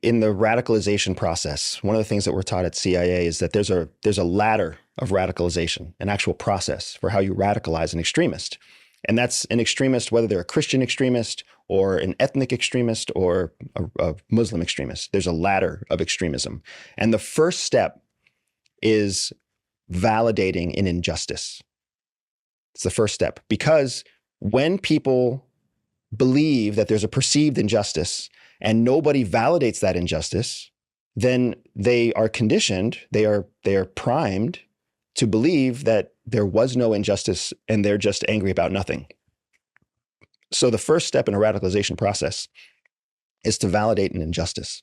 in the radicalization process, one of the things that we're taught at CIA is that there's a ladder of radicalization, an actual process for how you radicalize an extremist. And that's an extremist, whether they're a Christian extremist or an ethnic extremist or a Muslim extremist. There's a ladder of extremism. And the first step is validating an injustice. It's the first step, because when people believe that there's a perceived injustice and nobody validates that injustice, then they are conditioned, they are primed to believe that there was no injustice and they're just angry about nothing. So the first step in a radicalization process is to validate an injustice.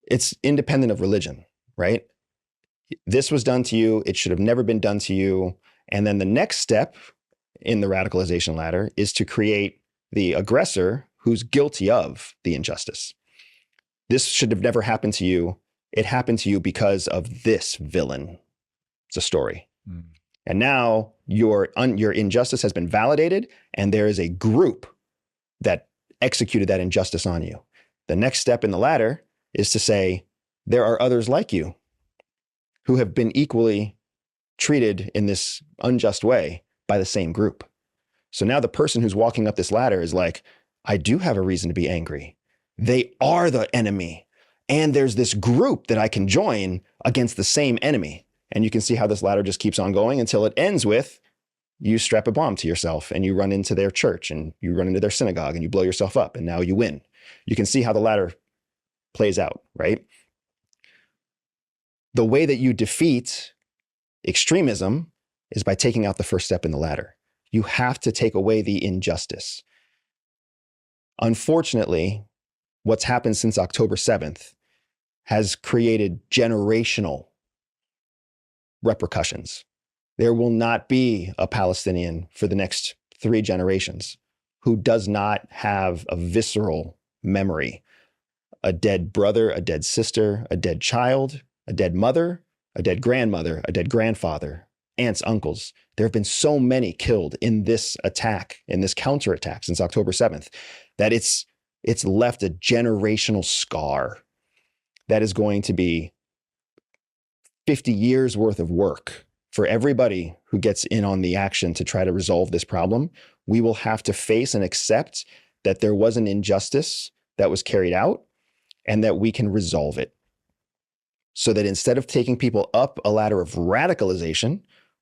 It's independent of religion, right? This was done to you. It should have never been done to you. And then the next step in the radicalization ladder is to create the aggressor who's guilty of the injustice. This should have never happened to you. It happened to you because of this villain. It's a story. Mm. And now your injustice has been validated, and there is a group that executed that injustice on you. The next step in the ladder is to say, there are others like you who have been equally treated in this unjust way by the same group. So now the person who's walking up this ladder is like, I do have a reason to be angry. They are the enemy. And there's this group that I can join against the same enemy. And you can see how this ladder just keeps on going until it ends with you strap a bomb to yourself and you run into their church and you run into their synagogue and you blow yourself up and now you win. You can see how the ladder plays out, right? The way that you defeat extremism is by taking out the first step in the ladder. You have to take away the injustice. Unfortunately, what's happened since October 7th has created generational repercussions. There will not be a Palestinian for the next 3 generations who does not have a visceral memory. A dead brother, a dead sister, a dead child, a dead mother, a dead grandmother, a dead grandfather, aunts, uncles. There have been so many killed in this attack, in this counterattack since October 7th, that it's left a generational scar that is going to be 50 years worth of work for everybody who gets in on the action to try to resolve this problem. We will have to face and accept that there was an injustice that was carried out and that we can resolve it. So that instead of taking people up a ladder of radicalization,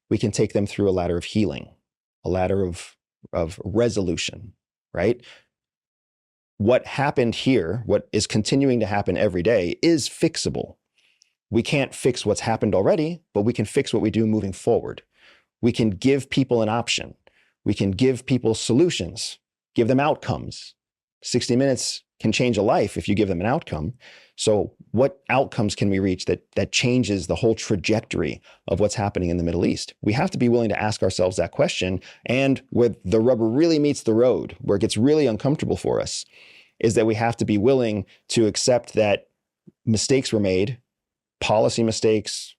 we can take them through a ladder of healing, a ladder of resolution, right? What happened here, what is continuing to happen every day, is fixable. We can't fix what's happened already, but we can fix what we do moving forward. We can give people an option. We can give people solutions, give them outcomes. 60 Minutes can change a life if you give them an outcome. So what outcomes can we reach that changes the whole trajectory of what's happening in the Middle East? We have to be willing to ask ourselves that question. And where the rubber really meets the road, where it gets really uncomfortable for us, is that we have to be willing to accept that mistakes were made, policy mistakes,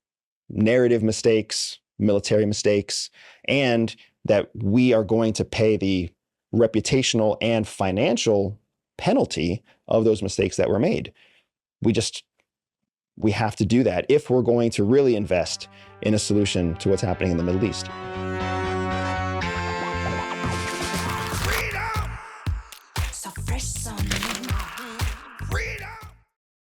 narrative mistakes, military mistakes, and that we are going to pay the reputational and financial penalty of those mistakes that were made. We have to do that if we're going to really invest in a solution to what's happening in the Middle East.